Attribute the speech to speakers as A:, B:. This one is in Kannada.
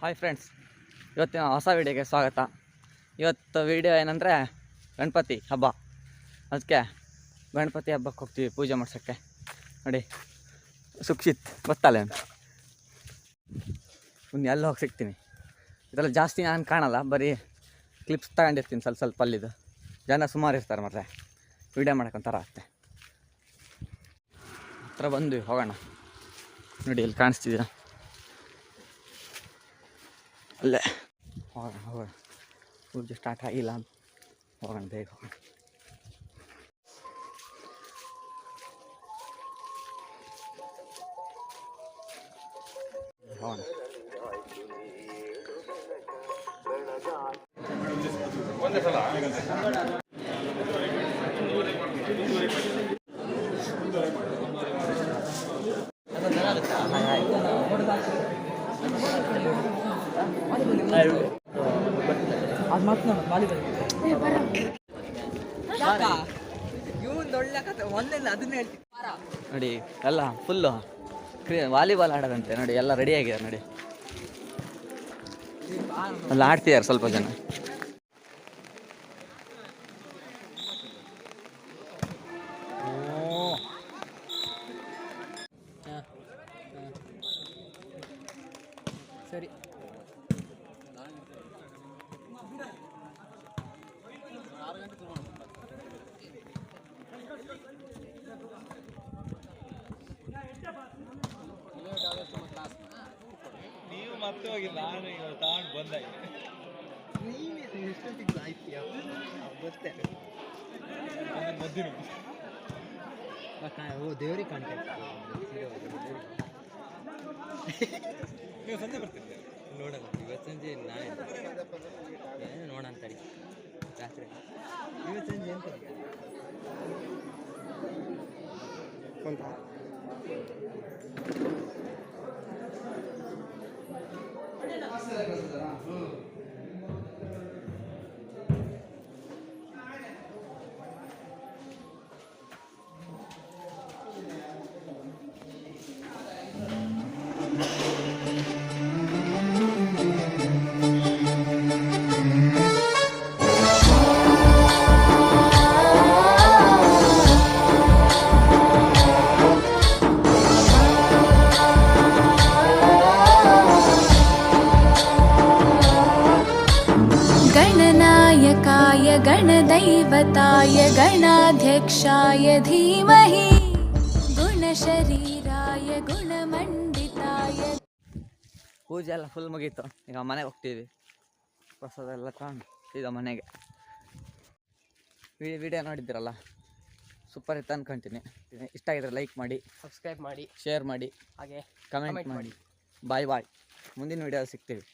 A: ಹಾಯ್ ಫ್ರೆಂಡ್ಸ್, ಇವತ್ತಿನ ಹೊಸ ವೀಡಿಯೋಗೆ ಸ್ವಾಗತ. ಇವತ್ತು ವೀಡಿಯೋ ಏನಂದರೆ ಗಣಪತಿ ಹಬ್ಬ. ಅದಕ್ಕೆ ಗಣಪತಿ ಹಬ್ಬಕ್ಕೆ ಹೋಗ್ತೀವಿ ಪೂಜೆ ಮಾಡ್ಸೋಕ್ಕೆ. ನೋಡಿ, ಸುಕ್ಷಿತ್ ಗೊತ್ತಲ್ಲ ಎಲ್ಲ ಹೋಗಿ ಸಿಗ್ತೀನಿ. ಇದೆಲ್ಲ ಜಾಸ್ತಿ ನಾನು ಕಾಣಲ್ಲ, ಬರೀ ಕ್ಲಿಪ್ಸ್ ತಗೊಂಡಿರ್ತೀನಿ ಸ್ವಲ್ಪ ಅಲ್ಲಿದ್ದು. ಜನ ಸುಮಾರು ಇರ್ತಾರೆ, ಮತ್ತೆ ವೀಡಿಯೋ ಮಾಡೋಕ್ಕೊಂಥರ ಆಗ್ತೆ. ಹತ್ರ ಬಂದ್ವಿ, ಹೋಗೋಣ. ನೋಡಿ, ಇಲ್ಲಿ ಕಾಣಿಸ್ತಿದ್ದೀರಾ, ಅಲ್ಲೇ ಹೋಗೋಣ. ಪೂಜೆ ಸ್ಟಾರ್ಟ್ ಆಗಿಲ್ಲ, ಹೋಗೋಣ, ಬೇಗ ಹೋಗೋಣ. ಹೋಗೋಣ. ಒಂದೇ ಸಲ ಅದು ಮಾತ್ರ ವಾಲಿಬಾಲ್ ಒಳ್ಳೆ ಕತೆ ಒಂದೆಲ್ಲ ಅದನ್ನ ಹೇಳ್ತೀನಿ ನೋಡಿ. ಎಲ್ಲ ಫುಲ್ಲು ವಾಲಿಬಾಲ್ ಆಡೋದಂತೆ ನೋಡಿ. ಎಲ್ಲ ರೆಡಿ ಆಗಿದ್ದಾರೆ ನೋಡಿ, ಅಲ್ಲಿ ಆಡ್ತಿದ್ದಾರೆ ಸ್ವಲ್ಪ ಜನ. ಸರಿ, ನೀವು ಮತ್ತೆ ಹೋಗಿ ನಾನು ಈಗ ತಗೊಂಡು ಬಂದಾಗ ಎಷ್ಟೊತ್ತಿಗೆ ಆಯ್ತು ಗೊತ್ತೇ ಮದ್ದಿನ ಓ ದೇವ್ರಿಗೆ ಕಾಣ್ತಾ. ನೀವು ಸಂಜೆ ಬರ್ತಿದ್ದೆ ನೋಡೋಣ. ಇವತ್ತು ಸಂಜೆ ನಾಳೆ ಏನು ನೋಡೋಣ ಅಂತೇಳಿ ರಾತ್ರಿ. ಇವತ್ತು ಸಂಜೆ ಎಂತ
B: गणनायकाय गणदैवताय गणाध्यक्षाय धीमहि गुणशरीराय गुणमण्डिताय.
A: ಪೂಜೆ ಎಲ್ಲ ಫುಲ್ ಮುಗೀತು. ಈಗ ಮನೆಗೆ ಹೋಗ್ತೀವಿ. ಪ್ರಸಾದ ಎಲ್ಲ ತಗೊಂಡು ಈಗ ಮನೆಗೆ. ವಿಡಿಯೋ ನೋಡಿದ್ದೀರಲ್ಲ, ಸೂಪರ್ ಇತ್ತು ಅನ್ಕೊಂತೀನಿ. ಇಷ್ಟ ಆಗಿದ್ರೆ ಲೈಕ್ ಮಾಡಿ,
C: ಸಬ್ಸ್ಕ್ರೈಬ್ ಮಾಡಿ,
A: ಶೇರ್ ಮಾಡಿ,
C: ಹಾಗೆ
A: ಕಮೆಂಟ್ ಮಾಡಿ. ಬಾಯ್. ಮುಂದಿನ ವಿಡಿಯೋ ಸಿಗ್ತೀವಿ.